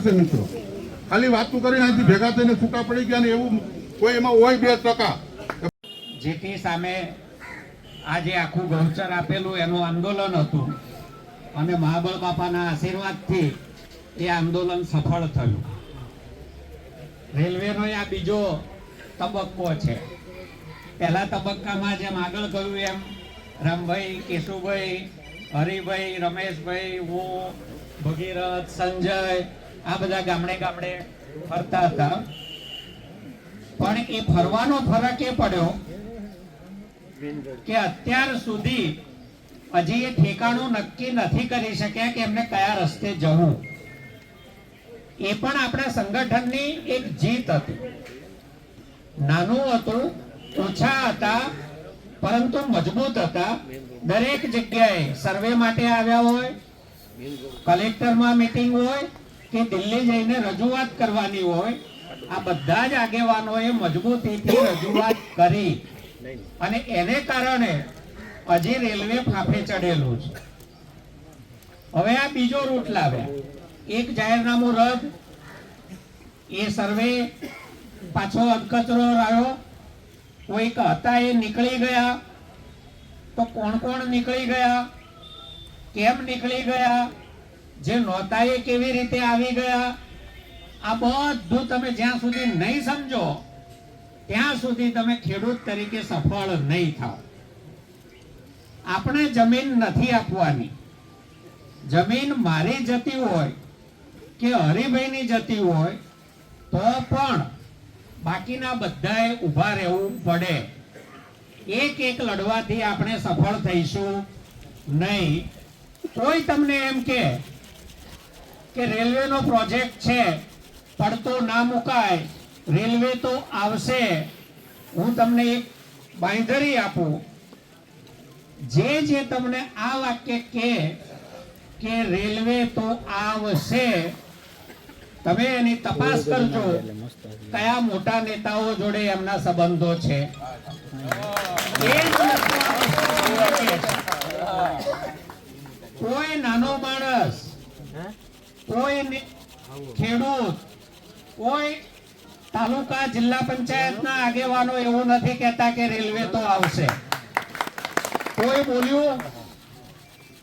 છે મિત્રો. ખાલી વાતું કરીને અહીંથી ભેગા થઈને છૂટા પડી ગયા ને એવું કોઈ એમાં હોય 2%. જેથી સામે આજે આખું ગૌચર આપેલું એનું આંદોલન હતું અને મહાબળ બાપાના આશીર્વાદથી એ આંદોલન સફળ થયું. રેલવેનો આ બીજો તબક્કો છે. પહેલા તબક્કામાં જેમ આગળ કહ્યું એમ રામભાઈ, કેશુભાઈ, હરિભાઈ, રમેશભાઈ, હું, ભગીરથ, સંજય આ બધા ગામડે ગામડે ફરતા હતા. પણ એ ફરવાનો ફરક એ પડ્યો કે અત્યાર સુધી હજી એ ઠેકાણું નક્કી નથી કરી શક્યા કે એમને કયા રસ્તે જવું. એ પણ આપણા સંગઠનની એક જીત હતી. નાનું હતું, ઓછા હતા, પરંતુ મજબૂત હતા. દરેક જગ્યાએ સર્વે માટે આવ્યા હોય, કલેક્ટરમાં મીટિંગ હોય કે દિલ્હી જઈને રજૂઆત કરવાની હોય, આ બધા જ આગેવાનોએ મજબૂતીથી રજૂઆત કરી અને એને કારણે હજી રેલવે ફાંફે ચડેલું છે. હવે આ બીજો રૂટ લાવ્યા. એક જાહેરનામું રદ, એ સર્વે પાછો અધકચરો રહ્યો. કોઈક હતા એ નીકળી ગયા. તો કોણ કોણ નીકળી ગયા, કેમ નીકળી ગયા, જે નહોતા એ કેવી રીતે આવી ગયા, આ બધું તમે જ્યાં સુધી નહીં સમજો ત્યાં સુધી તમે ખેડૂત તરીકે સફળ નહીં થાવ. આપણે જમીન નથી આપવાની. જમીન મારી જતી હોય કે હરિભાઈની જતી હોય તો પણ બાકીના બધાએ ઊભા રહેવું પડે. એક એક લડવાથી આપણે સફળ થઈશું નહીં. કોઈ તમને એમ કે રેલવેનો પ્રોજેક્ટ છે, પડતો ના મુકાય, રેલવે તો આવશે. હું તમને એક બાંયધરી આપું. જે તમને આ વાક્ય કે રેલવે તો આવશે, તમે એની તપાસ કરજો કયા મોટા નેતાઓ જોડે એમના સંબંધો છે. કોઈ નાનો માણસ, કોઈ ખેડૂત, કોઈ તાલુકા જિલ્લા પંચાયતના આગેવાનો એવું નથી કહેતા કે રેલવે તો આવશે. કોઈ બોલ્યું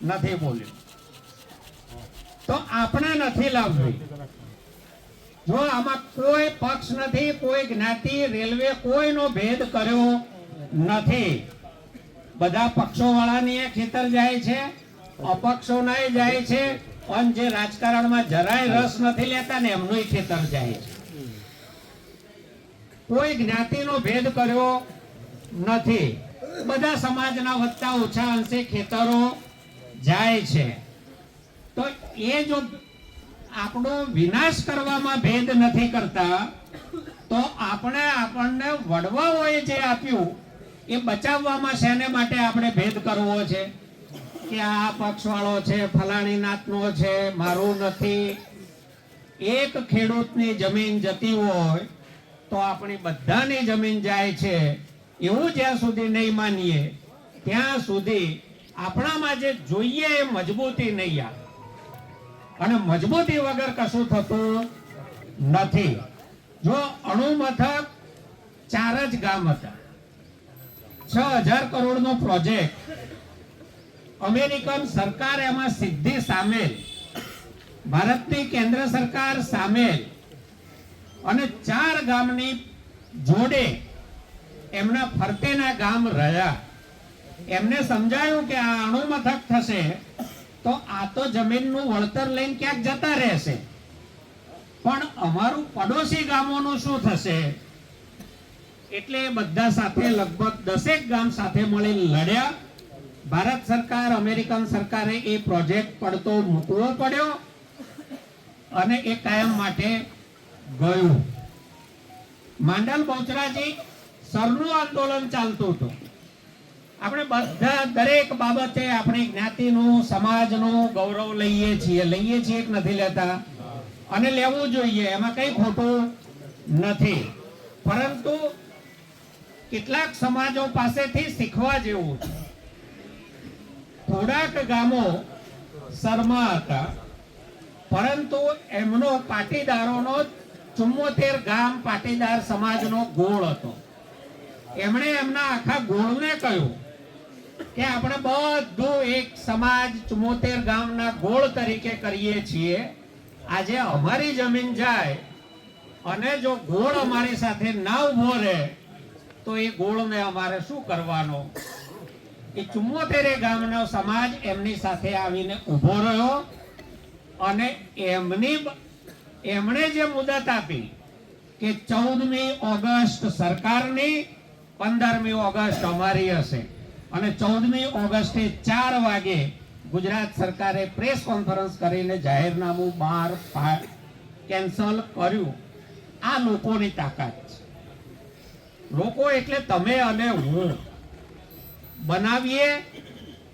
નથી. બોલ્યું તો આપણે નથી લાવવી. જો આમાં કોઈ પક્ષ નથી, કોઈ જ્ઞાતિ, રેલવે કોઈનો ભેદ કર્યો નથી. બધા પક્ષો વાળાની ખેતર જાય છે, અપક્ષોના જાય છે, અને જે રાજકારણમાં જરાય રસ નથી લેતા ને એમનું ખેતર જાય છે. કોઈ જ્ઞાતિનો ભેદ કર્યો નથી. બધા સમાજના વધતા ઓછા અંશે ખેતરો જાય છે. તો એ જો આપણો વિનાશ કરવામાં ભેદ નથી કરતા તો આપણને વડવાઓએ જે આપ્યું એ બચાવવામાં શેને માટે આપણે ભેદ કરવો છે કે આ પક્ષ વાળો છે, ફલાણી નાતનો છે, મારું નથી. એક ખેડૂતની જમીન જતી હોય તો આપણી બધાની જમીન જાય છે એવું જ્યાં સુધી નહીં માનીએ ત્યાં સુધી આપણામાં જે જોઈએ એ મજબૂતી નહીં આવે. અને મજબૂતી વગર કશું થતું નથી. જો અણુ મથક 4 જ ગામ હતા, 6000 કરોડનો પ્રોજેક્ટ, અમેરિકન સરકાર એમાં સીધી સામેલ, ભારતની કેન્દ્ર સરકાર સામેલ, અને 4 ગામની જોડે એમના ફરતેના ગામ રહ્યા. એમને સમજાયું કે આ અણુ મથક થશે તો આ તો જમીનનું વળતર લઈને ક્યાંક જતા રહેશે, પણ અમારું પડોશી ગામોનું શું થશે? એટલે બધા સાથે લગભગ 10 ગામ સાથે મળી લડ્યા. ભારત સરકાર, અમેરિકન સરકારે એ પ્રોજેક્ટ પડતો મૂકવો પડ્યો અને એ કાયમ માટે ગયું. માંડલ બહુચરાજી સરનું આંદોલન ચાલતું હતું. આપણે બધા દરેક બાબતે આપણી જ્ઞાતિનું, સમાજનું ગૌરવ લઈએ છીએ કે નથી લેતા? અને લેવું જોઈએ, એમાં કઈ ખોટું નથી. પરંતુ કેટલાક સમાજો પાસેથી શીખવા જેવું છે. થોડાક ગામો સરમાં હતા, પરંતુ એમનો પાટીદારોનો 74 ગામ પાટીદાર સમાજનો ગોળ હતો. એમણે એમના આખા ગોળને કહ્યું કે આપણે બધું એક સમાજ 74 ગામના ગોળ તરીકે કરીએ છીએ. આજે અમારી જમીન જાય અને જો ગોળ અમારી સાથે ના ઉભો રહે તો એ ગોળને અમારે શું કરવાનો? એ 74 ગામનો સમાજ એમની સાથે આવીને ઉભો રહ્યો અને એમણે જે મુદત આપી કે 14મી ઓગસ્ટ સરકારની, 15મી ઓગસ્ટ અમારી હશે અને 14મી ઓગસ્ટે 4 વાગે ગુજરાત સરકારે પ્રેસ કોન્ફરન્સ કરીને જાહેરનામું બહાર કેન્સલ કર્યું. આ લોકોની તાકાત છે. લોકો એટલે તમે અને હું. બનાવીએ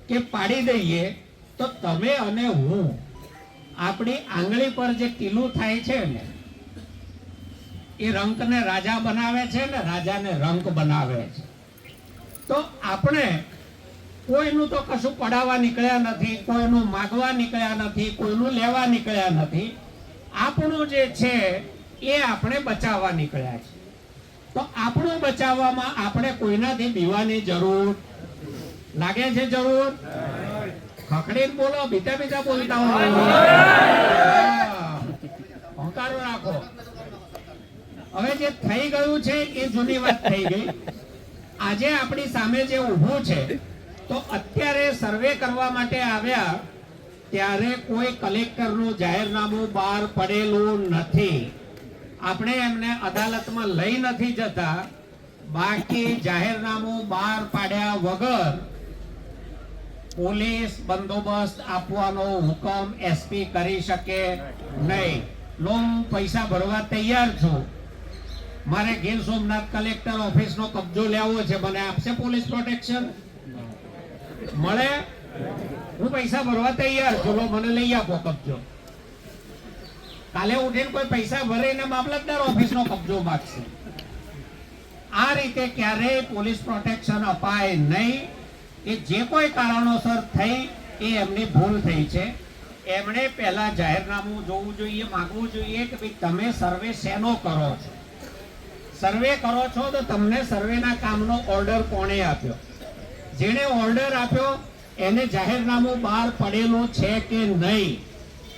કે પાડી દઈએ તો તમે અને હું, આપણી આંગળી પર જે ટીલું થાય છે ને એ રંકને રાજા બનાવે છે ને રાજાને રંક બનાવે છે. તો આપણે કોઈનું તો કશું પડાવવા નીકળ્યા નથી, કોઈનું માગવા નીકળ્યા નથી, કોઈનું લેવા નીકળ્યા નથી. આપણું જે છે એ આપણે બચાવવા નીકળ્યા છે. તો આપણું બચાવવામાં આપણે કોઈનાથી બીવાની જરૂર લાગે છે? જરૂર ખખડીને બોલો, બીજા બોલતા હોય, અહંકાર રાખો. હવે જે થઈ ગયું છે એ જૂની વાત થઈ ગઈ. આજે આપણી સામે જે ઊભું છે તો અત્યારે સર્વે કરવા માટે આવ્યા ત્યારે કોઈ કલેક્ટરનું જાહેરનામું બહાર પડેલું નથી. આપણે એમને અદાલતમાં લઈ નથી જતા. બાકી જાહેરનામું બહાર પાડ્યા વગર પોલીસ બંદોબસ્ત આપવાનો હુકમ એસપી કરી શકે નહીં. હું પૈસા ભરવા તૈયાર છું. મારે ગીર સોમનાથ કલેક્ટર ઓફિસનો કબજો લેવો છે, મને આપશે પોલીસ પ્રોટેક્શન? મળે? હું પૈસા ભરવા તૈયાર છું, મને લઈ આપો કબજો. કાલે ઉઠીને કોઈ પૈસા ભરીને મામલતદાર ઓફિસનો કબજો માંગશે. આ રીતે ક્યારેય પોલીસ પ્રોટેક્શન અપાય નહીં. કે જે કોઈ કારણોસર થઈ એ એમની ભૂલ થઈ છે. એમણે પહેલા જાહેરનામું જોવું જોઈએ, માંગવું જોઈએ કે ભાઈ તમે સર્વે શેનો કરો છો? સર્વે કરો છો તો તમને સર્વેના કામનો ઓર્ડર કોણે આપ્યો? જેણે ઓર્ડર આપ્યો એને જાહેરનામું બહાર પડેલું છે કે નહીં?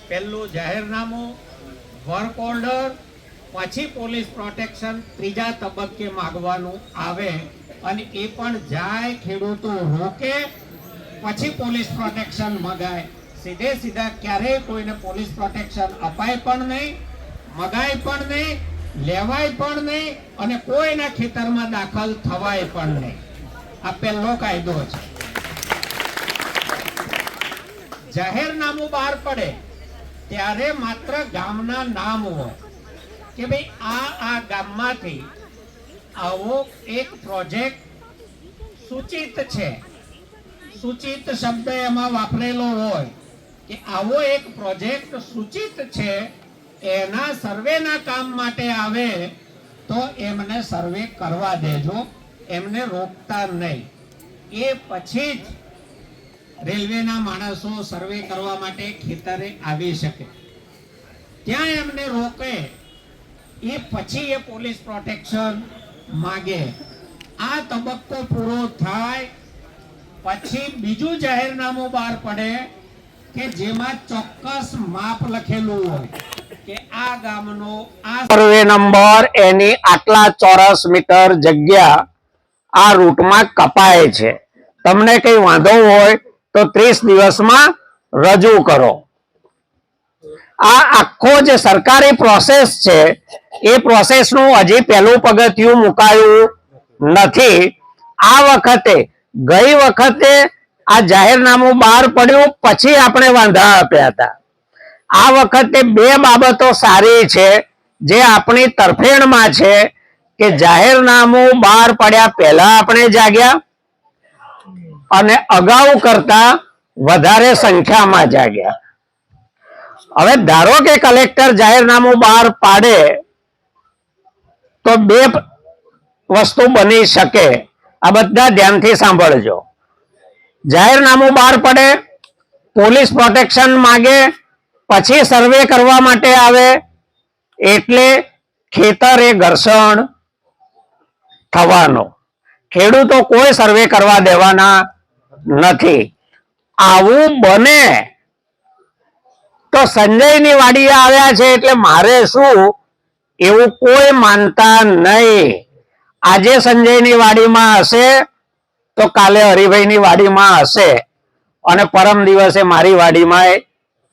પહેલું જાહેરનામું, વર્ક ઓર્ડર, પછી પોલીસ પ્રોટેક્શન ત્રીજા તબક્કે માંગવાનું આવે. અને એ પણ જાય ખેડૂતો રોકે પછી પોલીસ પ્રોટેક્શન મગાય. સીધા ક્યારેય કોઈને પોલીસ પ્રોટેક્શન અપાય પણ નહીં, મગાય પણ નહીં, લેવાય પણ નહીં અને કોઈના ખેતરમાં દાખલ થવાય પણ નહીં. આ પહેલો કાયદો છે. જાહેરનામું બહાર પડે ત્યારે માત્ર ગામના નામ હોય કે ભાઈ આ ગામમાંથી આવો એક પ્રોજેક્ટ સૂચિત છે. સૂચિત શબ્દ એમાં વાપરેલો હોય કે આવો એક પ્રોજેક્ટ સૂચિત છે, એના સર્વેના કામ માટે આવે તો એમને સર્વે કરવા દેજો, એમને રોકતા નહીં. એ પછી જ રેલવેના માણસો સર્વે કરવા માટે ખેતરે આવી શકે. ત્યાં એમને રોકે એ પછી એ પોલીસ પ્રોટેક્શન માગે. આ તબક્કો પૂરો થાય પછી બીજું જાહેરનામું બહાર પડે કે જેમાં ચોક્કસ માપ લખેલું હોય કે આ ગામનો આ સર્વે નંબર, એની આટલા ચોરસ મીટર જગ્યા આ રૂટમાં કપાય છે. તમને કઈ વાંધો હોય તો 30 દિવસમાં રજૂ કરો. આ આખો જે સરકારી પ્રોસેસ છે એ પ્રોસેસનું હજી પહેલું પગથિયું મુકાયું નથી. આ વખતે, ગઈ વખતે આ જાહેરનામું બહાર પડ્યું પછી આપણે વાંધા આપ્યા હતા. આ વખતે બે બાબતો સારી છે જે આપણી તરફેણમાં છે કે જાહેરનામું બહાર પડ્યા પહેલા આપણે જાગ્યા અને અગાઉ કરતા વધારે સંખ્યામાં જાગ્યા. હવે ધારો કે કલેક્ટર જાહેરનામું બહાર પાડે તો બે વસ્તુ બની શકે. આ બધા ધ્યાનથી સાંભળજો. જાહેરનામું બહાર પડે, પોલીસ પ્રોટેક્શન માંગે, પછી સર્વે કરવા માટે આવે એટલે ખેતરે ઘર્ષણ થવાનો. ખેડૂતો કોઈ સર્વે કરવા દેવાના નથી. આવું બને તો સંજયની વાડીએ આવ્યા છે એટલે મારે શું, એવું કોઈ માનતા નહીં. આજે સંજયની વાડીમાં હશે તો કાલે હરિભાઈની વાડીમાં હશે અને પરમ દિવસે મારી વાડીમાં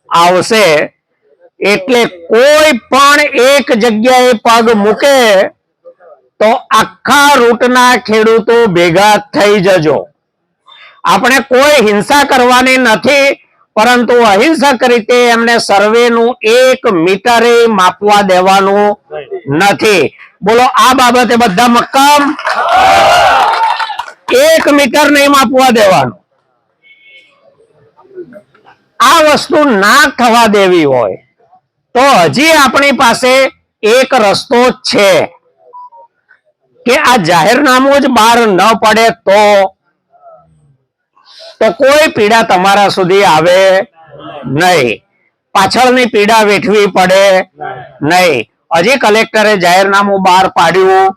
આવશે. એટલે કોઈ પણ એક જગ્યાએ પગ મૂકે તો આખા રૂટના ખેડૂતો ભેગા થઈ જજો. આપણે કોઈ હિંસા કરવાની નથી, પરંતુ અહિંસક રીતે એમને સર્વેનું 1 મીટરે માપવા દેવાનું નથી. બોલો, આ બાબતે બધા મક્કમ? 1 મીટર નહીં માપવા દેવાનું. આ વસ્તુ ના થવા દેવી હોય તો હજી આપણી પાસે એક રસ્તો છે કે આ જાહેરનામું જ બહાર ન પડે તો કોઈ પીડા તમારા સુધી આવે નહીં, પાછળની પીડા વેઠવી પડે નહીં. હજી કલેક્ટરે જાહેરનામું બહાર પાડ્યું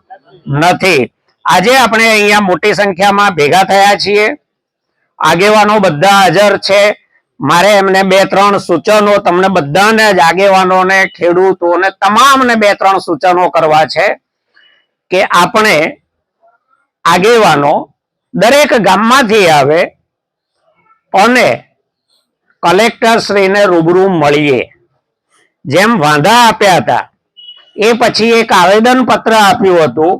નથી. આજે આપણે અહીંયા મોટી સંખ્યામાં ભેગા થયા છીએ, આગેવાનો બધા હાજર છે. મારે એમને 2-3 સૂચનો તમને બધાને જ આગેવાનોને, ખેડૂતોને, તમામને 2-3 સૂચનો કરવા છે કે આપણે આગેવાનો દરેક ગામમાંથી આવે અને કલેક્ટર શ્રીને રૂબરૂ મળીએ. જેમ વાંધા આપ્યા હતા એ પછી એક આવેદન પત્ર આપ્યું હતું,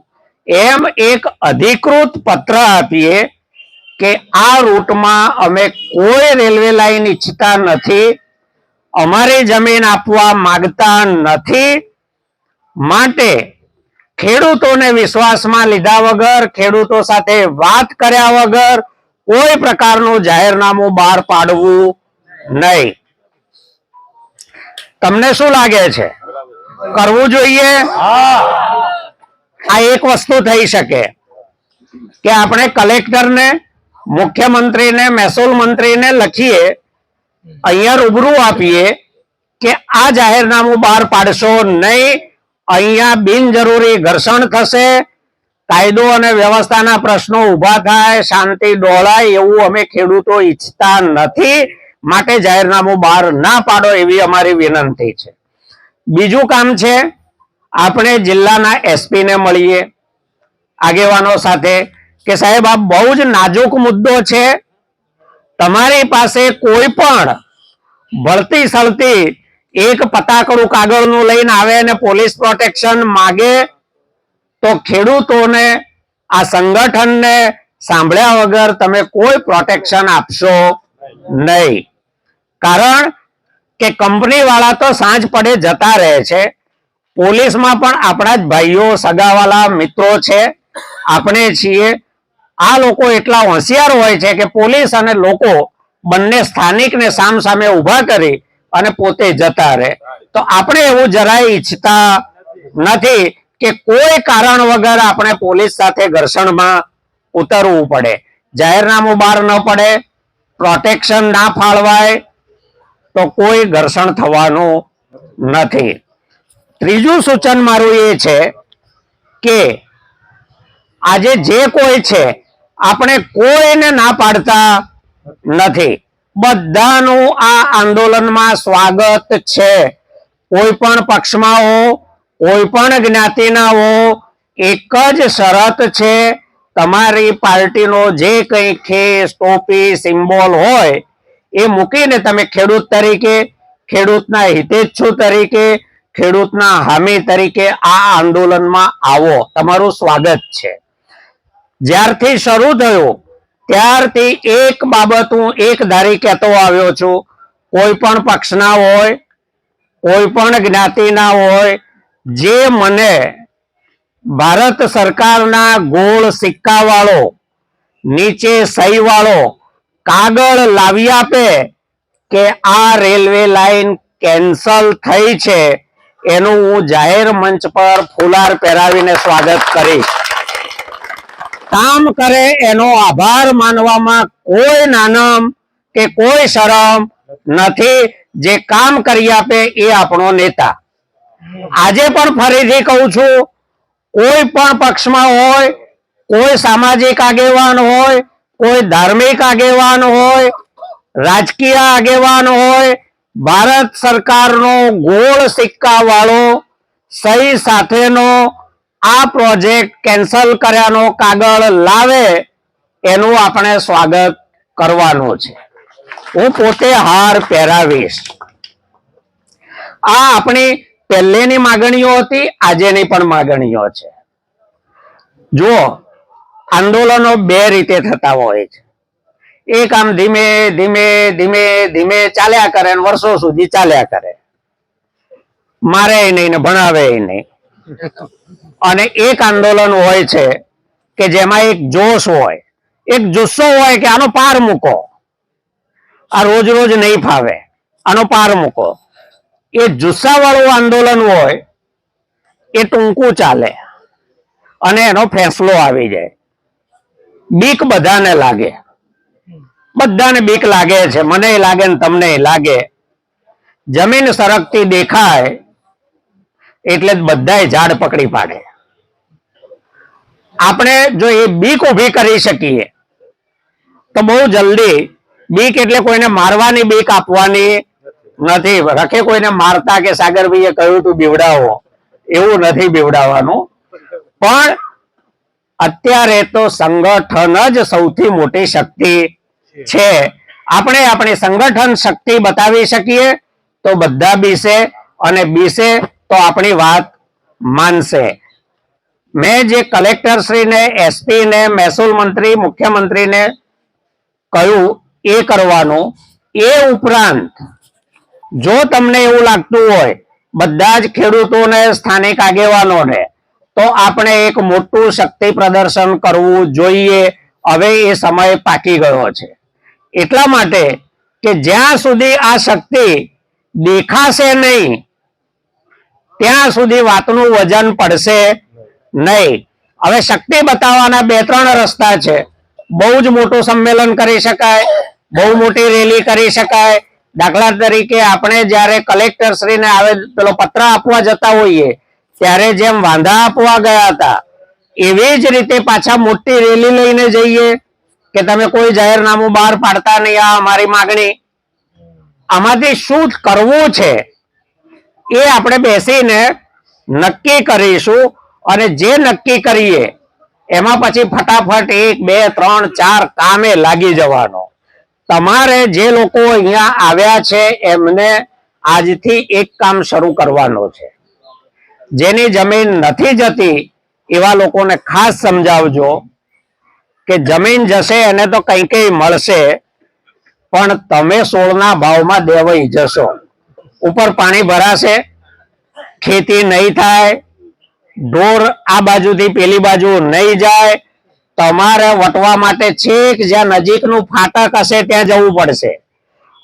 એમ એક અધિકૃત પત્ર આપીએ કે આ રૂટમાં અમે કોઈ રેલવે લાઈન ઈચ્છતા નથી, અમારી જમીન આપવા માંગતા નથી. માટે ખેડૂતોને વિશ્વાસમાં લીધા વગર, ખેડૂતો સાથે વાત કર્યા વગર કોઈ પ્રકારનું જાહેરનામું બહાર પાડવું નહીં. તમને શું લાગે છે, કરવું જોઈએ? આ એક વસ્તુ થઈ શકે કે આપણે કલેક્ટરને, મુખ્યમંત્રીને, મહેસૂલ મંત્રીને લખીએ, અહીંયા રૂબરૂ આપીએ કે આ જાહેરનામું બહાર પાડશો નહીં, અહીંયા બિનજરૂરી ઘર્ષણ થશે, કાયદો અને વ્યવસ્થાના પ્રશ્નો ઊભા થાય, શાંતિ ડોળાય, એવું અમે ખેડૂતો ઈચ્છતા નથી. માટે જાહેરનામું બહાર ના પાડો એવી અમારી વિનંતી છે. બીજું કામ છે, આપણે જિલ્લાના એસપી ને મળીએ આગેવાનો સાથે કે સાહેબ આ બહુ જ નાજુક મુદ્દો છે, તમારી પાસે કોઈ પણ ભળતી સળતી એક પતાકડું કાગળનું લઈને આવે અને પોલીસ પ્રોટેક્શન માગે તો ખેડૂતોને, આ સંગઠનને સાંભળ્યા વગર તમે કોઈ પ્રોટેક્શન આપશો નહીં. કારણ કે કંપની વાળા તો સાંજ પડે જતા રહે છે, પોલીસમાં પણ આપણા જ ભાઈઓ, સગાવાલા, મિત્રો છે, આપણે છીએ. આ લોકો એટલા હોશિયાર હોય છે કે પોલીસ અને લોકો બંને સ્થાનિકને સામસામે ઊભા કરી અને પોતે જતા રહે. તો આપણે એવું જરાય ઈચ્છતા નથી કે કોઈ કારણ વગર આપણે પોલીસ સાથે ઘર્ષણમાં ઉતરવું પડે. જાહેરનામું બહાર ન પડે, પ્રોટેક્શન ના ફાળવાય તો કોઈ ઘર્ષણ થવાનું નથી. ત્રીજું સૂચન મારું એ છે કે આજે જે કોઈ છે આપણે કોઈને ના પાડતા નથી, બધાનું આ આંદોલનમાં સ્વાગત છે. કોઈ પણ પક્ષમાં હો, કોઈ પણ જ્ઞાતિના હો, એક જ શરત છે, તમારી પાર્ટીનો જે કંઈ ખેસ, ટોપી, સિમ્બોલ હોય એ મૂકીને તમે ખેડૂત તરીકે, ખેડૂતના હિતેચ્છુ તરીકે, ખેડૂતના હામી તરીકે આ આંદોલનમાં આવો, તમારું સ્વાગત છે. જ્યારથી શરૂ થયું ત્યારથી એક બાબત હું એક ધારી કહેતો આવ્યો છું, કોઈ પણ પક્ષના હોય, કોઈ પણ જ્ઞાતિના હોય, જે મને ભારત સરકારના ગોળ સિક્કા વાળો, નીચે સહી વાળો કાગળ લાવી આપે કે આ રેલવે લાઈન કેન્સલ થઈ છે, એનું હું જાહેર મંચ પર ફુલાર પહેરાવીને સ્વાગત કરીશ. કામ કરે એનો આભાર માનવામાં કોઈ નાનમ કે કોઈ શરમ નથી. જે કામ કરી આપે એ આપણો નેતા. આજે પણ ફરીથી કહું છું, કોઈ પણ પક્ષમાં હોય, કોઈ સામાજિક આગેવાન હોય, કોઈ ધાર્મિક આગેવાન હોય, રાજકીય આગેવાન હોય, ભારત સરકારનો ગોળ સિક્કા વાળો સહી સાથેનો આ પ્રોજેક્ટ કેન્સલ કર્યાનો કાગળ લાવે એનું આપણે સ્વાગત કરવાનું છે. હું પોતે હાર પહેરાવીશ. આ આપણી પહેલેની માગણીઓ હતી, આજેની પણ માગણીઓ છે. જુઓ, આંદોલનો બે રીતે થતા હોય છે. એક આમ ધીમે ધીમે ધીમે ધીમે ચાલ્યા કરે અને વર્ષો સુધી ચાલ્યા કરે, મારે નહીં ને ભણાવે નહીં. અને એક આંદોલન હોય છે કે જેમાં એક જોશ હોય, એક જુસ્સો હોય કે આનો પાર મૂકો, આ રોજ રોજ નહીં ફાવે, આનો પાર મૂકો. એ જુસ્સા વાળું આંદોલન હોય એ ટૂંકું ચાલે અને એનો ફેંસલો આવી જાય. બીક બધાને લાગે, બધાને બીક લાગે છે, મને લાગે ને તમને લાગે. જમીન સરકતી દેખાય એટલે બધાય ઝાડ પકડી પાડે. આપણે જો એ બીક ઊભી કરી શકીએ તો બહુ જલ્દી, બીક એટલે કોઈને મારવાની બીક આપવાની નથી. રખે કોઈને મારતા કે સાગરભાઈએ કહ્યું તું બીવડાવો, એવું નથી બીવડાવવાનું. પણ અત્યારે તો સંગઠન જ સૌથી મોટી શક્તિ છે. આપણે આપણી સંગઠન શક્તિ બતાવી શકીએ તો બધા બીસે, અને બીસે તો આપણી વાત માનશે. મેં જે કલેક્ટરશ્રીને, એસપીને, મહેસૂલ મંત્રી, મુખ્યમંત્રીને કહ્યું એ કરવાનું. એ ઉપરાંત જો તમને એવું લાગતું હોય બધા જ ખેડૂતોને, સ્થાનિક આગેવાનોને, તો આપણે એક મોટું શક્તિ પ્રદર્શન કરવું જોઈએ. હવે એ સમય પાકી ગયો છે. એટલા માટે કે જ્યાં સુધી આ શક્તિ દેખાશે નહીં ત્યાં સુધી વાતનું વજન પડશે નહીં. હવે શક્તિ બતાવવાના બે ત્રણ રસ્તા છે. બહુ જ મોટું સંમેલન કરી શકાય, બહુ મોટી રેલી કરી શકાય. દાખલા તરીકે આપણે જ્યારે કલેક્ટરશ્રીને પેલો પત્ર આપવા જતા હોઈએ ત્યારે જેમ વાંધા આપવા ગયા હતા એવી જ રીતે પાછા મોટી રેલી લઈને જઈએ કે તમે કોઈ જાહેરનામું બહાર પાડતા નહીં, આ અમારી માગણી. આમાંથી શું કરવું છે એ આપણે બેસીને નક્કી કરીશું. અને જે નક્કી કરીએ એમાં પછી ફટાફટ 1, 2, 3, 4 કામે લાગી જવાનો. તમારે જે લોકો અહીંયા આવ્યા છે એમને આજથી એક કામ શરૂ કરવાનું છે. જેની જમીન નથી જતી એવા લોકોને ખાસ સમજાવજો કે જમીન જશે એને તો કઈ કઈ મળશે, પણ તમે 16ના ભાવમાં દેવાઈ જશો. ઉપર પાણી ભરાશે, ખેતી નહીં થાય, ઢોર આ બાજુથી પેલી બાજુ નહીં જાય. તમારે વટવા માટે છેક જ્યાં નજીકનું ફાટક હશે ત્યાં જવું પડશે.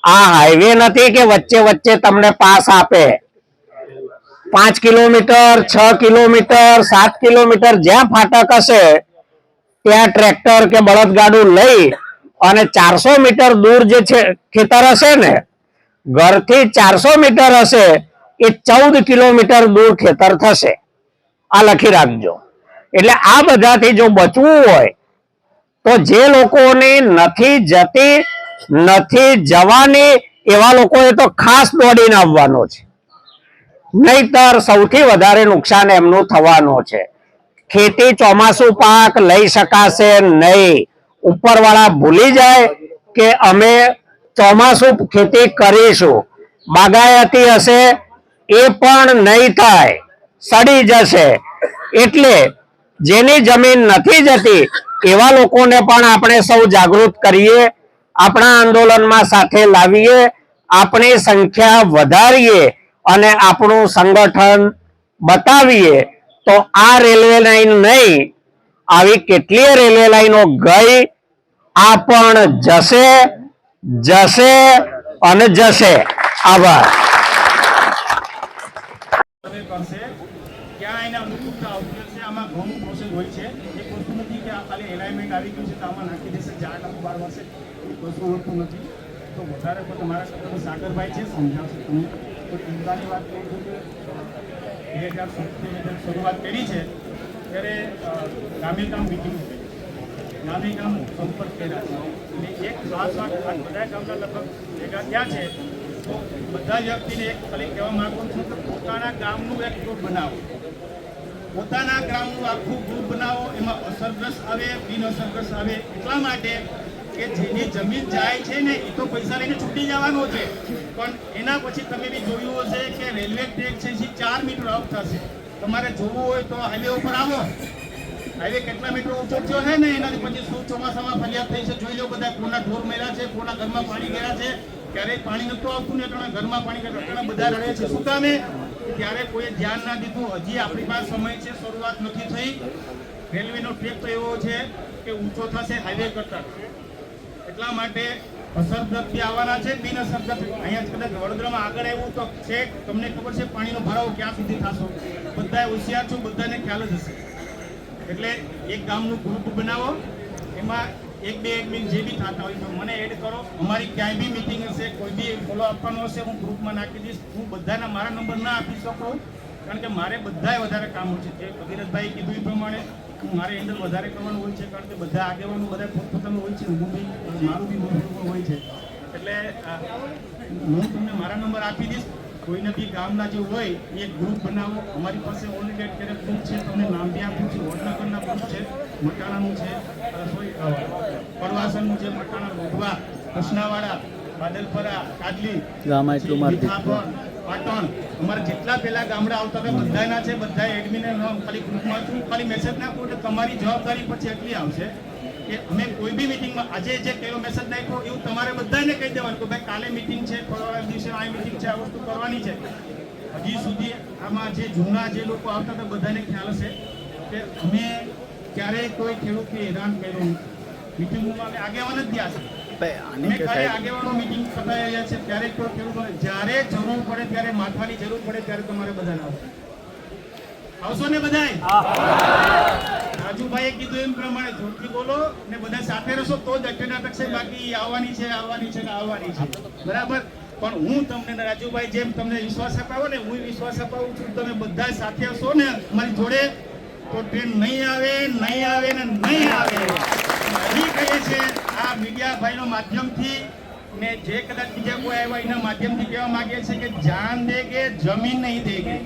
આ હાઈવે નથી કે વચ્ચે વચ્ચે તમને પાસ આપે. 5 કિલોમીટર, 6 કિલોમીટર, 7 કિલોમીટર જ્યાં ફાટક હશે ત્યાં ટ્રેક્ટર કે બળદગાડું લઈ અને 400 મીટર દૂર જે છે ખેતર હશે ને, ઘરથી 400 મીટર હશે એ 14 કિલોમીટર દૂર ખેતર થશે. આ લખી રાખજો. એટલે આ બધાથી જો બચવું હોય તો જે લોકોની નથી જતી, નથી જવાની એવા લોકોએ તો ખાસ દોડીને આવવાનો છે, નહીતર સૌથી વધારે નુકસાન એમનું થવાનું છે. ખેતી ચોમાસુ પાક લઈ શકાશે નહીં. ઉપરવાળા ભૂલી જાય કે અમે ચોમાસુ ખેતી કરીશું. બાગાયતી હશે એ પણ નહીં થાય, સડી જશે. એટલે જેની જમીન નથી જતી એવા લોકોને પણ આપણે સૌ જાગૃત કરીએ, આપણા આંદોલનમાં સાથે લાવીએ, આપણી સંખ્યા વધારીએ અને આપણું સંગઠન બતાવીએ. તો આ રેલવે લાઈન નહીં, આવી કેટલીય રેલવે લાઈનો ગઈ, આ પણ જશે, જશે અને જશે. આભાર. કરશે ક્યાં એને અનુકૂળતા આવતી છે. આમાં ઘણું પ્રોસેસ હોય છે. એક વસ્તુ નથી કે આ ખાલી એલાઇનમેન્ટ આવી ગયું છે તો આમાં નાખી દેશે 4 12 વર્ષે, એ વસ્તુ હોતું નથી. તો વધારે પડતો મારા સાથે સાગરભાઈ છે, સમજાવશે તમને. તો ચિંતાની વાત કહું છું કે 2016 ની શરૂઆત કરી છે ત્યારે ગામેગામ મિટિંગ ગામેગામ સંપર્ક કર્યા છે અને એક ખાસ વાત બધા ગામના લગભગ ભેગા થયા છે. તો બધા વ્યક્તિને એક ખાલી કહેવા માગું છું કે પોતાના ગામનું એક ગ્રુપ બનાવો, પોતાના ગ્રામનું આખું ગ્રુપ બનાવો. એમાં અસરગ્રસ્ત આવે, બિન અસરગ્રસ્ત આવે, એટલા માટે કે જેની જમીન જાય છે ને એ તો પૈસા લઈને છૂટી જવાનો છે, પણ એના પછી તમે બી જોયું હશે કે રેલવે ટ્રેક છે જે 4 મીટર અપ થશે. તમારે જોવું હોય તો હાઈવે ઉપર આવો, હાઈવે કેટલા મીટર ઊંચો થયો છે ને એનાથી પછી શું ચોમાસામાં ફરિયાદ થઈ છે જોઈ લો. બધા કોના ઢોર મેળ્યા છે, કોના ઘરમાં પાણી ગયા છે, ક્યારેય પાણી નતું આવતું ને ઘરમાં પાણી ગયા, બધા રડે છે. શું કામે? ત્યારે કોઈ ધ્યાન ના દીધું. હજી આપણી પાસે સમય છે, શરૂઆત નથી થઈ. રેલવેનો ટ્રેક તો એવો છે કે ઊંચો થશે હાઈવે કરતા, એટલા માટે અસરગ્રસ્ત આવવાના છે, બિન અસરગ્રસ્ત. અહીંયા કદાચ વડોદરામાં આગળ આવ્યું તો છે, તમને ખબર છે પાણીનો ભરાવો ક્યાં સુધી થશો. બધા હોશિયાર છો, બધાને ખ્યાલ જ હશે. એટલે એક ગામનું ગ્રુપ બનાવો, એમાં એક બે જે બી થતા હોય તો મને એડ કરો. અમારી ક્યાંય બી મિટિંગ હશે, કોઈ બી ફોલો આપવાનો હશે, હું ગ્રુપમાં નાખી દઈશ. હું બધાના મારા નંબર ના આપી શકું, કારણ કે મારે બધાય વધારે કામ હોય છે. જે ભગીરથભાઈ કીધું એ પ્રમાણે મારે હેન્ડલ વધારે કરવાનું હોય છે, કારણ કે બધા આગેવાનો બધા પોતપોતાનું હોય છે, હું બી મારું બી મહત્વપૂર્ણ હોય છે. એટલે હું તમને મારા નંબર આપી દઈશ. કોઈને બી ગામના જે હોય એ ગ્રુપ બનાવો. અમારી પાસે ઓલરેડી અત્યારે ગ્રુપ છે, તમને નામ બી આપું છું. વડનગરના ગ્રુપ છે, મટાણાનું છે, પડવાસનનું છે, મટાણા, રોઢવા, કૃષ્ણાવાડા, બાદલપરા, કાદલી, પાટણ, અમારા જેટલા પેલા ગામડા આવતા હતા બધાના છે. બધા એડમિને ખાલી ગ્રુપમાં છું, ખાલી મેસેજ નાખો એટલે તમારી જવાબદારી પછી એટલી આવશે કે અમે કોઈ બી મિટિંગમાં આજે જે કયો મેસેજ નાખ્યો એવું તમારે બધાને કહી દેવાનું કે ભાઈ કાલે મિટિંગ છે, પરવાળા દિવસે આ મિટિંગ છે, આ વસ્તુ કરવાની છે. હજી સુધી આમાં જે જૂના જે લોકો આવતા હતા બધાને ખ્યાલ હશે કે અમે ક્યારેય કોઈ ખેડૂતને હેરાન કર્યું મિટિંગમાં અમે આગેવાન જ ગયા છે. અમે ખાલી આગેવાનો મિટિંગ કરતા રહ્યા છે, ક્યારેક કોઈ ખેડૂતોને જ્યારે જરૂર પડે ત્યારે માથવાની જરૂર પડે ત્યારે તમારે બધાને આવશો ને બધાય. રાજુભાઈએ કીધું એમ પ્રમાણે જોરથી બોલો ને બધા સાથે રહેશો તો જ અટેન્ડ થશે. બાકી આવવાની છે આવવાની છે ને આવવાની છે, બરાબર. પણ હું તમને રાજુભાઈ જેમ તમને વિશ્વાસ અપાવો ને હું વિશ્વાસ અપાવું છું, તમે બધા સાથે હશો ને અમારી જોડે તો ટ્રેન નહીં આવે, નહીં આવે ને નહીં આવે. હજી કહીએ છે આ મીડિયા ભાઈનો માધ્યમથી ને જે કદાચ બીજા કોઈ આવ્યા એના માધ્યમથી કહેવા માંગે છે કે જાન દેગે જમીન નહીં દેગે.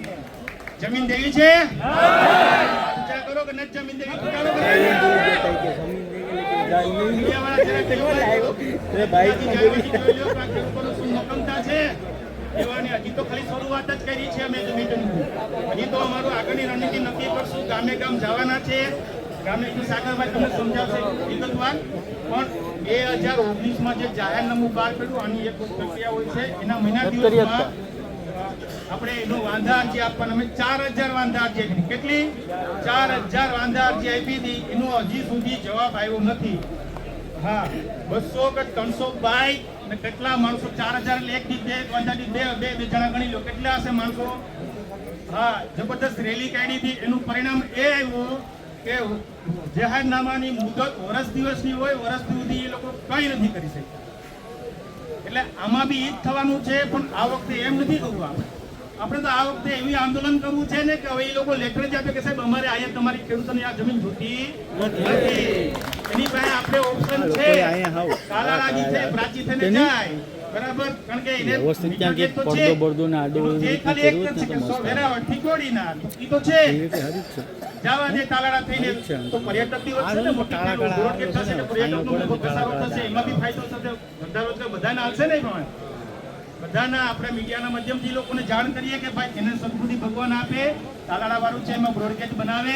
જમીન દેવી છે? વિચાર કરો કે નથી જમીન દેવી? હજી તો ખાલી શરૂઆત જ કરી છે અમે. હજી તો અમારું આગળની રણનીતિ નક્કી કરશું. ગામે ગામ જવાના છે. ગામે સાગરભાઈ તમને સમજાવશે વિગતવાર. પણ 2019માં જે જાહેરનામું બહાર પડ્યું આની એક પ્રક્રિયા હોય છે. એના મહિના દિવસમાં આપણે એનો વાંધા અરજી આપવાના. અમે 4000 વાંધા અરજી આપી. કેટલી? 4000 વાંધા અરજી આપી હતી. એનો હજી સુધી જવાબ આવ્યો નથી. હા, 200 કે 300 બાઈક ને કેટલા માણસો 4000 એટલે એક થી બે વાંધાથી બે જણા ગણી લો કેટલા હશે માણસો. હા, જબરદસ્ત રેલી કાઢી હતી. એનું પરિણામ એ આવ્યું કે જાહેરનામાની મુદત વર્ષ દિવસની હોય, વર્ષ સુધી એ લોકો કંઈ નથી કરી શકતા. એટલે આમાં બી ઈ જ થવાનું છે. પણ આ વખતે એમ નથી કરવું. આપણે તો આ વખતે એવી આંદોલન કરવું છે ને કે હવે એ લોકો લેટર જ આપે કે સાહેબ અમારે અહીંયા તમારી ખેડૂતોને આ જમીન જોતી નથી. એની પાસે આપણે ઓપ્શન છે, કાલારાજી છે, પ્રાચી થઈને જાય, બરાબર. કારણ કે એને તો છે ખાલી એક જ છે કે વેરાવળ થી કોડીના ઈ તો છે જવા દે તાલાળા થઈને. તો પર્યટક દિવસ છે ને મોટી રોડ થશે ને પર્યટકનો મોટો ઘસારો થશે, એમાં બી ફાયદો થશે. ધંધા રોજગાર બધાને આવશે ને. પણ બધાના આપણે મીડિયાના માધ્યમથી લોકોને જાણ કરીએ કે ભાઈ એને સમૃદ્ધિ ભગવાન આપે. તાલાળા વાળું છે એમાં બ્રોડગેજ બનાવે,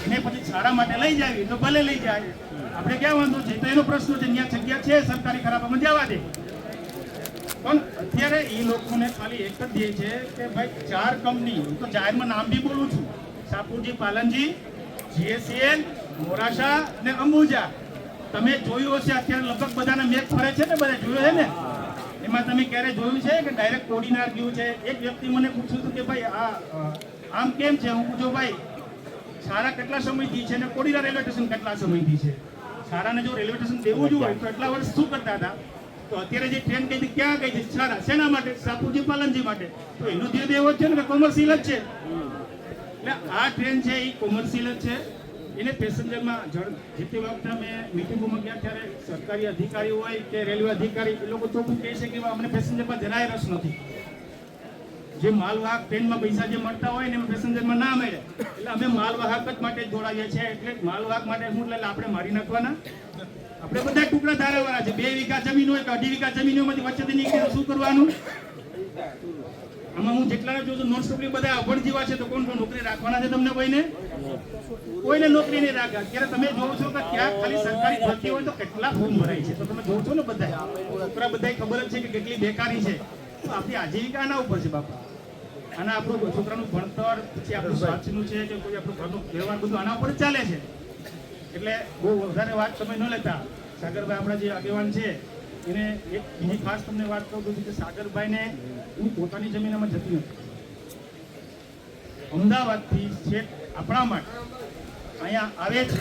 એને પછી શાળા માટે લઈ જાય તો ભલે લઈ જાય, આપણે ક્યાં વાંધો છે. તો એનો પ્રશ્ન છે, ત્યાં જગ્યા છે સરકારી ખરાબામાં જવા દે. પણ અત્યારે એ લોકોને ખાલી એક જ દે છે કે ભાઈ 4 કંપની, હું તો જાહેરમાં નામ બી બોલું છું, સાપુરજી, પાલનજી, GSCL, મોરાશા ને અંબુજા. તમે જોયું હશે અત્યારે લગભગ બધાના મેચ ફરે છે ને, બધા જોયું છે ને. એમાં તમે ક્યારે જોયું છે કે ડાયરેક્ટ કોડીનાર ગયું છે? એક વ્યક્તિ મને પૂછ્યું હતું કે ભાઈ આમ કેમ છે? હું પૂછું ભાઈ શાળા કેટલા સમયથી છે ને કોડીનાર રેલવે સ્ટેશન કેટલા સમયથી છે? શાળાને જો રેલવે સ્ટેશન દેવું જ હોય તો એટલા વર્ષ શું કરતા હતા? તો અત્યારે જે ટ્રેન કઈ હતી, ક્યાં ગઈ છે? શેના માટે? સાપુજી પાલનજી માટે. તો એનો ધ્યેય એવો જ છે ને કે કોમર્શિયલ જ છે. એટલે આ ટ્રેન છે એ કોમર્શિયલ જ છે. એને પેસેન્જરમાં જે તે વખતે અમે મિટિંગોમાં ગયા ત્યારે સરકારી અધિકારી હોય કે રેલવે અધિકારી એ લોકો ચોખ્ખું કહે છે કે અમને પેસેન્જરમાં જરાય રસ નથી. જે માલવાહક ટ્રેનમાં પૈસા જે મળતા હોય ને એમાં પેસેન્જરમાં ના મળે, એટલે અમે માલવાહક જ માટે જોડાઈએ છીએ. એટલે માલવાહક માટે શું એટલે આપણે મારી નાખવાના? આપણે બધા ટુકડા ધારાવાળા છે. 2 વીઘા જમીન હોય કે 2.5 વીઘા જમીન હોય, વચ્ચેથી નીકળીને શું કરવાનું? આમાં હું જેટલાને જોઉં છું નોન સ્ટોપલી બધા અભણ જેવા છે. તો કોણ નોકરી રાખવાના છે તમને? કોઈને નોકરી નહીં રાખે. અત્યારે તમે જોવો છો કે ક્યાંક ખાલી સરકારી ભરતી હોય તો કેટલા ફોર્મ ભરાય છે. તો તમે જોવો છો ને બધા છોકરા બધા ખબર જ છે કે કેટલી બેકારી છે. તો આપણી આજીવિકા આના ઉપર છે બાપા. આના આપણું છોકરાનું ભણતર, પછી આપણું સ્વાસ્થ્યનું છે કે કોઈ આપણું ઘરનું વ્યવહાર, બધું આના ઉપર જ ચાલે છે. એટલે બહુ વધારે વાત સમય ન લેતા સાગરભાઈ આપણા જે આગેવાન છે એને એક બીજી ખાસ તમને વાત કહું છું કે સાગરભાઈને એની પોતાની જમીન આમાં જતી નથી. અમદાવાદથી છેક આપણા માટે અહીંયા આવે છે.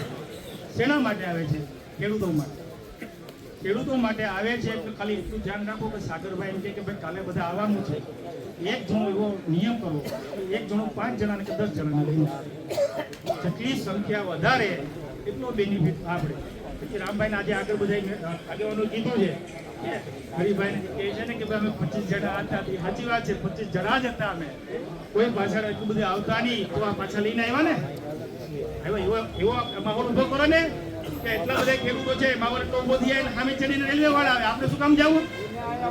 શેના માટે આવે છે? ખેડૂતો માટે. ખેડૂતો માટે આવે છે. એટલે ખાલી એટલું ધ્યાન રાખો કે સાગરભાઈ એમ કે ભાઈ કાલે બધા આવવાનું છે, એક જણો એવો નિયમ કરો, એક જણો 5 જણાને કે 10 જણાને લઈને જેટલી સંખ્યા વધારે એટલો બેનિફિટ આપણે. પછી રામભાઈને આજે આગળ બધા આગેવાનો કીધું છે કે હરિભાઈને કહે છે ને કે ભાઈ અમે 25 જણા હતા. સાચી વાત છે, 25 જણા જ હતા. અમે કોઈ પાછળ એટલું બધું આવતા નહીં. તો આ પાછા લઈને આવ્યા ને, એવો માહોલ ઉભો કરો ને કે એટલા બધા ખેડૂતો છે, માહોલ એટલો ઉભો થઈ જાય. સામે ચડીને રેલવે વાળા આવે, આપણે શું કામ જવું?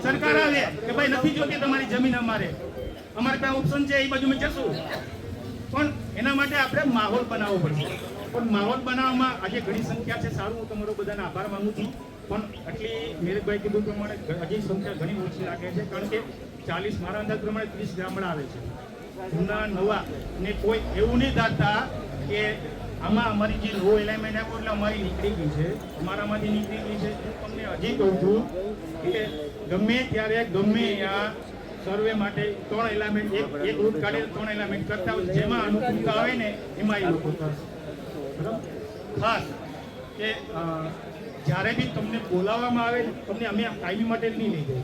સરકાર આવે કે ભાઈ નથી જોતી તમારી જમીન, અમારે પાસે ઓપ્શન છે, એ બાજુ અમે જશું. પણ એના માટે આપણે માહોલ બનાવવો પડશે. પણ માહોલ બનાવવામાં આજે ઘણી સંખ્યા છે. સારું, હું તમારો બધાને આભાર માનું છું. પણ આટલી મેરેકભાઈ કીધું પ્રમાણે હજી સંખ્યા ઘણી ઓછી લાગે છે. કારણ કે 40 મારા અંદાજ પ્રમાણે 30 ગામડા આવે છે, જૂના નવા. ને કોઈ એવું નહીં ધારતા કે આમાં અમારી જે લો એલાઇનમેન્ટ આપો એટલે અમારી નીકળી ગઈ છે, અમારામાંથી નીકળી ગઈ છે. હું તમને હજી કહું છું કે ગમે ત્યારે ગમે ત્યાં સર્વે માટે 3 એલાઇનમેન્ટ એક રૂટ કાઢે 3 એલાઇનમેન્ટ કરતા હોય. જેમાં અનુકૂળતા આવે ને એમાં એ લોકો કરશે. બરાબર? ખાસ કે જ્યારે બી તમને બોલાવવામાં આવે તમને અમે કાયમી માટે નહીં લઈ જાય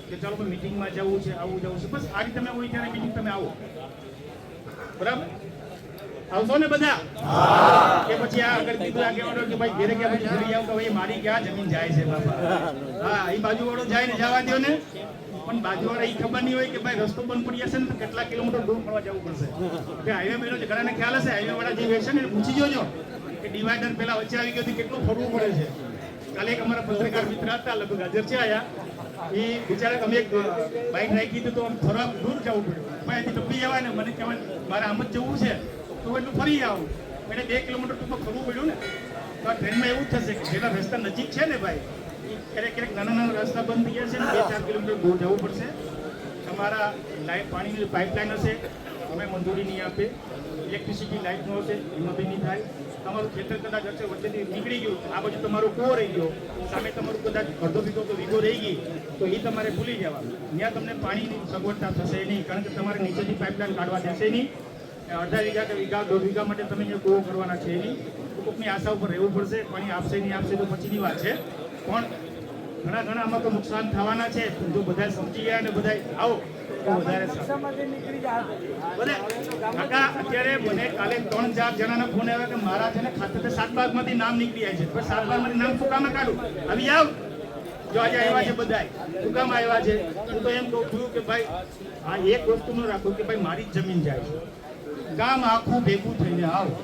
કે ચાલો ભાઈ મિટિંગમાં જવું છે, આવું જવું છે. બસ આ રીતે તમે હોય ત્યારે મિટિંગ તમે આવો. બરાબર? આવશો ને બધા? કે પછી આ આગળ કીધું આગેવાળો કે ભાઈ ઘેરે ગયા પછી ભૂલી જાવ કે ભાઈ મારી ક્યાં જમીન જાય છે બાપા. હા, એ બાજુવાળો જાય ને જવા દો ને. પણ બાજુવાળા એ ખબર નહીં હોય કે ભાઈ રસ્તો બંધ પડી જશે ને તો કેટલા કિલોમીટર દૂર પડવા જવું પડશે. કે હાઈવે બન્યો છે, ઘણાને ખ્યાલ હશે. હાઈવે વાળા જે વેચે ને પૂછી જોજો કે ડિવાઈડર પેલા વચ્ચે આવી ગયો કેટલું ફરવું પડે છે. કાલે એક અમારા પત્રકાર મિત્ર હતા, લગભગ હાજર છે આયા. એ બિચારા અમે એક બાઇક રાખી હતી તો ફરવા દૂર જવું પડ્યું. ભાઈ અહીંથી ટપી જવાય ને, મને કહેવાય મારે આમ જ જવું છે તો એટલું ફરી આવું. એટલે 2 કિલોમીટર ટૂંકમાં ફરવું પડ્યું ને. તો આ ટ્રેનમાં એવું જ થશે કે જેના રસ્તા નજીક છે ને ભાઈ, ક્યારેક નાના રસ્તા બંધ થઈ ગયા છે ને 2-4 કિલોમીટર દૂર જવું પડશે. તમારા પાણીની પાઇપલાઇન હશે, અમે મંજૂરી નહીં આપે. ઇલેક્ટ્રિસિટી લાઇટનો હશે, એમાં બી નહીં થાય. તમારું ખેતર કદાચ હશે વચ્ચેથી નીકળી ગયું, આ બાજુ તમારો કૂવો રહી ગયો, સામે તમારું કદાચ અડધો વીઘો તો વીઘો રહી ગઈ, તો એ તમારે ભૂલી જવા. ત્યાં તમને પાણીની સગવડતા થશે નહીં, કારણ કે તમારે નીચેથી પાઇપલાઇન કાઢવા દેશે નહીં. અડધા વીઘા કે વીઘા 1.5 વીઘા માટે તમે જે કૂવો કરવાના છે એની કોકની આશા ઉપર રહેવું પડશે. પાણી આપશે નહીં આપશે તો પછીની વાત છે. પણ ઘણા આમાં તો નુકસાન થવાના છે. જો બધા સમજી ગયા અને બધા આવો તો વધારે કાકા. અત્યારે મને કાલે 3-4 જણાના ફોન આવ્યા કે મારા છે ને ખાતે 7 બાગમાંથી નામ નીકળી જાય છે. પણ 7 બાગમાંથી નામ શું કામ કાઢું? આવી જાવ. જો આજે આવ્યા છે બધા શું કામ આવ્યા છે? હું તો એમ કહું છું કે ભાઈ આ એક વસ્તુ ન રાખો કે ભાઈ મારી જ જમીન જાય છે. ગામ આખું ભેગું થઈને આવો.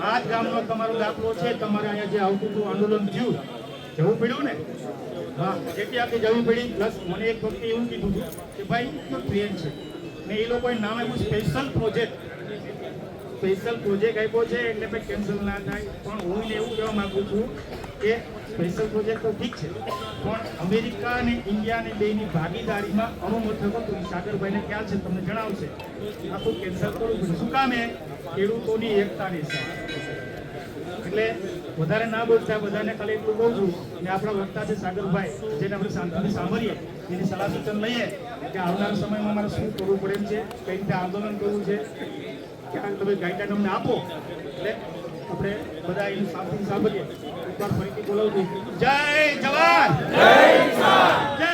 આ જ ગામનો તમારો દાખલો છે. તમારે અહીંયા જે આવતું હતું આંદોલન થયું, જવું પડ્યું ને. હા, જેથી આપણે જવું પડી. પ્લસ મને એક વખતે એવું કીધું હતું કે ભાઈ ટ્રેન છે ને એ લોકોએ નામ આપ્યું સ્પેશિયલ પ્રોજેક્ટ. સ્પેશિયલ પ્રોજેક્ટ આપ્યો છે એટલે ભાઈ કેન્સલ ના થાય. પણ હું એવું કહેવા માંગુ છું કે સ્પેશિયલ પ્રોજેક્ટ તો ઠીક છે, પણ અમેરિકા અને ઇન્ડિયા અને બેની ભાગીદારીમાં અણુમથક હતું. સાગરભાઈને ખ્યાલ છે, તમને જણાવશે. આખું કેન્સલ કરવું પડે. શું કામ? ખેડૂતોની એકતાની સાથે. એટલે વધારે ના બોલતા, બધાને ખાલી એટલું કહું છું. ને આપણા વક્તા છે સાગરભાઈ, જેને આપણે શાંતિથી સાંભળીએ, એની સલાહ સૂચન લઈએ કે આવનારા સમયમાં અમારે શું કરવું પડે એમ છે, કઈ રીતે આંદોલન કરવું છે, ક્યાંક તમે ગાઈડલાઈન અમને આપો. એટલે આપણે બધા એનું સાથી સાંભળીએ. એકવાર ફરીથી બોલાવું છું. જય જવાન, જય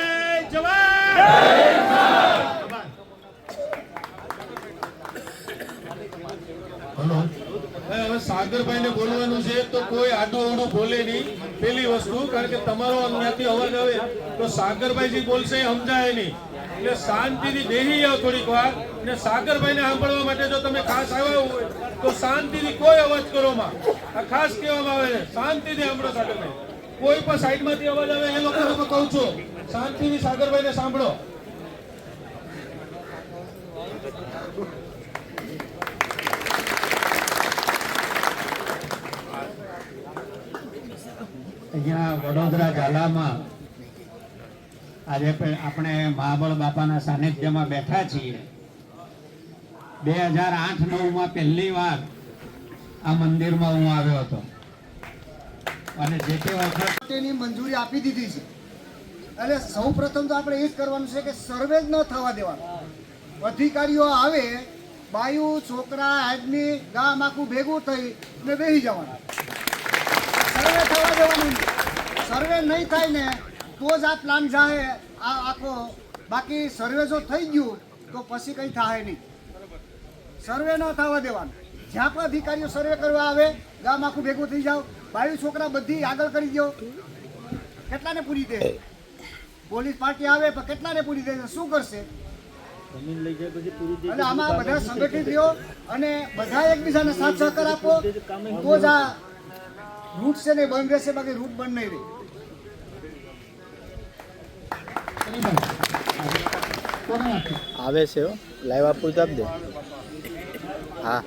જવાન, હલો હવે સાગરભાઈને બોલવાનું છે તો કોઈ આડું અવડું બોલે નહીં. પેલી વસ્તુ, કારણ કે તમારો અહીંયાથી અવાજ આવે તો સાગરભાઈ જે બોલશે એ સમજાય નહીં. એટલે શાંતિથી બેસી જાઓ થોડીક વાર, અને સાગરભાઈને સાંભળવા માટે જો તમે ખાસ આવ્યા હોય તો શાંતિથી કોઈ અવાજ કરોમાં. આ ખાસ કહેવામાં આવે છે, શાંતિથી સાંભળો સાગરભાઈ. કોઈ પણ સાઈડમાંથી અવાજ આવે એ લોકોને હું કહું છું, શાંતિથી સાગરભાઈને સાંભળો. અહીંયા વડોદરા ઝાલામાં આજે આપણે મહાબળ બાપાના સાનિધ્યમાં બેઠા છીએ. 2008-9માં પહેલી વાર આ મંદિરમાં હું આવ્યો હતો અને જે તે વખત તેની મંજૂરી આપી દીધી છે. એટલે સૌ પ્રથમ તો આપણે એ જ કરવાનું છે કે સર્વે જ ન થવા દેવાનું. અધિકારીઓ આવે, બાયું છોકરા આદમી ગામ આખું ભેગું થઈ ને બેસી જવાનું. સર્વે થવા દેવાનું નહીં. સર્વે નહીં થાય ને તો જ આ પ્લાન જાય આ આખો. બાકી સર્વે જો થઈ ગયું તો પછી કંઈ થાય નહીં. સર્વે ન થવા દેવાનું. જ્યાં પણ અધિકારીઓ સર્વે કરવા આવે, ગામ આખું ભેગું થઈ જાવ, બાયું છોકરા બધી આગળ કરી દો. કેટલાને પૂરી દે? પોલીસ પાર્ટી આવે પણ કેટલાને પૂરી દે? શું કરશે? એટલે આમાં બધા સંગઠિત રહ્યો અને બધા એકબીજાને સાથ સહકાર આપો તો જ આ રૂટ છે ને બંધ રહેશે. બાકી રૂટ બંધ નહીં રહે. આવે છે લાઈવ આપું તો આપી દે. હા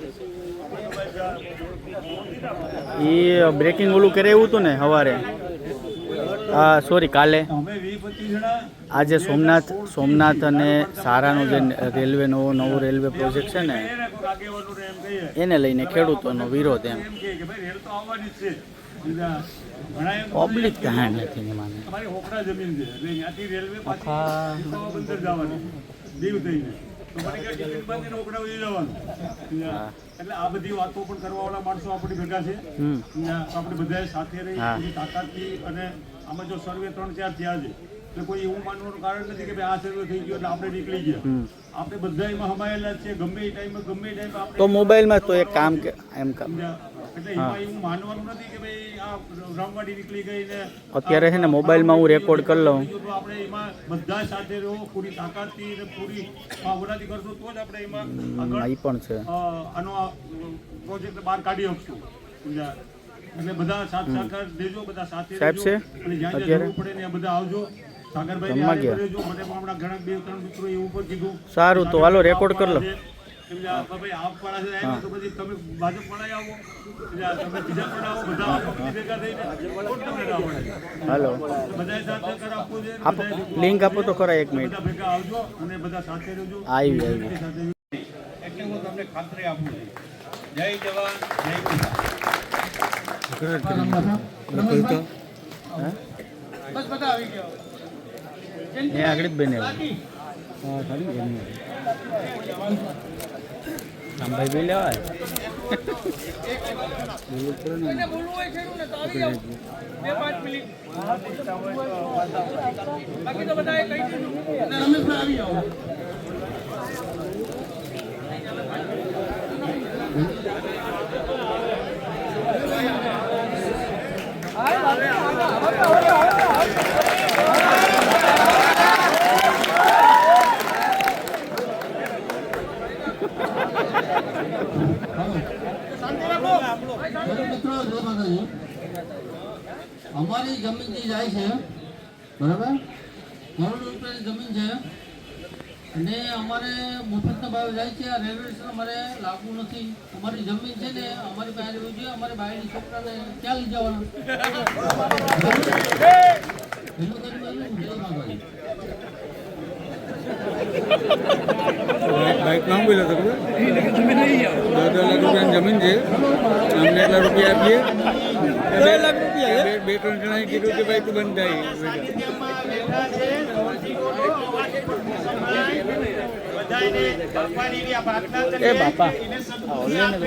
એ બ્રેકિંગ ઓલું કરાવ્યું હતું ને સવારે, હા સોરી કાલે. આજે સોમનાથ અને સારાનો જે રેલવે નવો રેલવે પ્રોજેક્ટ છે ને એને લઈને ખેડૂતોનો વિરોધ એમ. પબ્લિક કહાણ નથી માને. એટલે આ બધી વાતો પણ કરવા વાળા માણસો આપણી ભેગા છે. આપણે બધાએ સાથે રહી તાકાતથી, અને આમાં જો સર્વે 3-4 થયા છે એટલે કોઈ એવું માનવાનું કારણ નથી કે ભાઈ આ સર્વે થઈ ગયો એટલે આપણે નીકળી ગયા. આપણે બધા એમાં હમાયેલા છે. ગમે એ ટાઈમે તો મોબાઈલમાં તો એક કામ કે એમ કામ એટલે એમાં એવું માનવાનું નથી કે ભાઈ આ રામવાડી નીકળી ગઈ ને અત્યારે છે ને મોબાઈલમાં હું રેકોર્ડ કરી લઉં. તો આપણે એમાં બધા સાથે રહો, પૂરી તાકાતથી અને પૂરી ભાવનાથી કરશું તો જ આપણે એમાં આગળ એ પણ છે. આનો પ્રોજેક્ટ બહાર કાઢી શકશું. એટલે બધા સાથ સહકાર દેજો, બધા સાથે સાહેબ રહેજો. છે અને જ્યાં જ્યાં જરૂર પડે ને ત્યાં બધા આવજો. સાગરભાઈ જમવા ગયા. રહેજો. મને પણ હમણાં ઘણા 2-3 મિત્રો એવું પણ કીધું. સારું, તો હાલો રેકોર્ડ કરી લો. ભાઈ આપવાળા છે તો પછી તમે ભાજપ વાળા આવો, તમે બીજા પણ આવો, બધા ભેગા થઈને કોણ તમને ના પડે. હાલો બધાએ સાથે સહકાર આપવો છે. આપો, લિંક આપો તો ખરા 1 મિનિટ. બધા ભેગા આવજો અને બધા સાથે રહેજો. આવી એટલે હું તમને ખાતરી આપું છું. જય જવાન, જય કિસાન. બસ બધા આવી ગયા. એ આગળ જ બને ભાઈ બી લેવાય. અમારી જમીન જે જાય છે બરાબર, કરોડ રૂપિયાની જમીન છે અને અમારે મફતના ભાવે જાય છે. આ રેલવે સ્ટેશન અમારે લાગુ નથી. અમારી જમીન છે ને અમારી પાસે રહેવું જોઈએ. અમારે બાયડી છોકરાને ક્યાં લઈ જવાના? એનું કરી બાઇક નામ બોલ્યો તો 10 લાખ રૂપિયા જમીન છે, અમને એટલા રૂપિયા આપીએ. 2 લાખ રૂપિયા. 2-3 જણાએ કીધું કે ભાઈ તું બંધ થાય. સાનિધ્યમાં બેઠા છે. બધાને બાપાની એવી આ પ્રાર્થના કરીએ કે એને સદબુદ્ધિ આપે,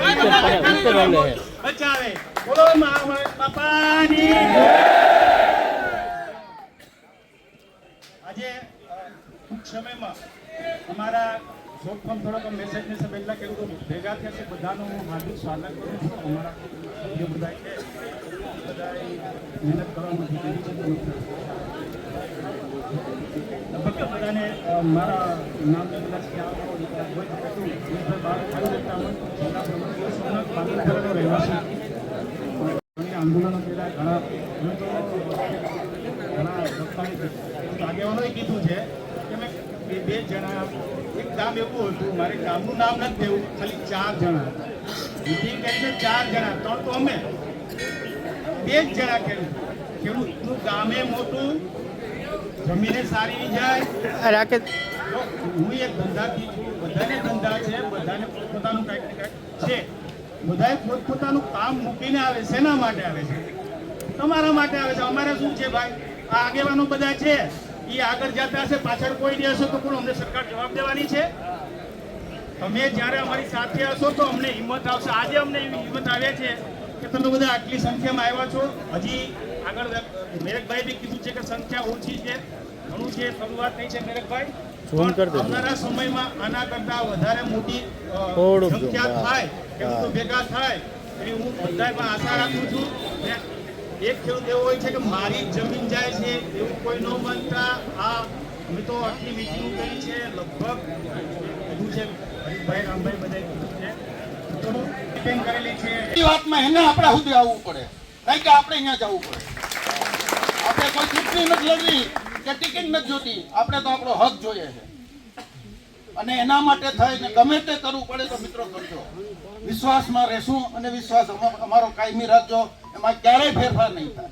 બચાવે. બોલો મા બાપાની. આજે ટૂંક સમયમાં અમારા શોર્ટ ફોર્મ થોડોક મેસેજ ને પહેલા ખેડૂતો ભેગા થયા છે, બધાનું હાર્દિક સ્વાગત કરું છું. અમારા જે બધા છે બધાએ મહેનત કરવાની લગભગ બધાને મારા નામને બધા આંદોલનો કર્યા, ઘણા આગેવાનોએ કીધું છે કે મેં બે જણા, એક ગામ એવું હતું, મારે ગામનું નામ નથી દેવું, ખાલી 4 જણા હતા. મિટિંગ કરીને 4 જણા, 3 તો અમે, 2 જ જણા ખેડૂતનું ગામે મોટું, જમીને સારી જાય. હું એક ધંધાથી છું, બધાને ધંધા છે, બધાને પોતપોતાનું કંઈક ને કંઈક છે. બધાએ પોતપોતાનું કામ મૂકીને આવે. શેના માટે આવે છે? તમારા માટે આવે છે. અમારે શું છે ભાઈ, આ આગેવાનો બધા છે, એ આગળ જતા હશે, પાછળ કોઈ નહીં હશો તો કોણ અમને સરકાર જવાબ દેવાની છે? તમે જ્યારે અમારી સાથે હશો તો અમને હિંમત આવશે. આજે અમને એવી હિંમત આવે છે કે તમે બધા આટલી સંખ્યામાં આવ્યા છો. હજી આગળ મેરકભાઈ બી કીધું છે કે સંખ્યા ઓછી છે, ઘણું છે, શરૂઆત થઈ છે મેરકભાઈ. આવનારા સમયમાં આના કરતા વધારે મોટી સંખ્યા થાય, ખેડૂતો ભેગા થાય એવી હું બધામાં આશા રાખું છું. એક ખેડૂત એવો હોય છે કે મારી જમીન જાય છે એવું કોઈ ન માનતા આ અમે તો આટલી મિટિંગ કરી છે, લગભગ બધું છે હરીશભાઈ, રામભાઈ બધા કીધું છે કરેલી છે. એ વાતમાં એને આપણા સુધી આવવું પડે, નહીં કે આપણે અહીંયા જવું પડે. આપણે કોઈ ચૂંટણી નથી લડવી કે ટિકિટ નથી જોતી, આપણે તો આપણો હક જોઈએ છે. અને એના માટે થઈને ગમે તે કરવું પડે તો મિત્રો કરજો. વિશ્વાસમાં રહેશું અને વિશ્વાસ અમારો કાયમી રાખજો, એમાં ક્યારેય ફેરફાર નહીં થાય.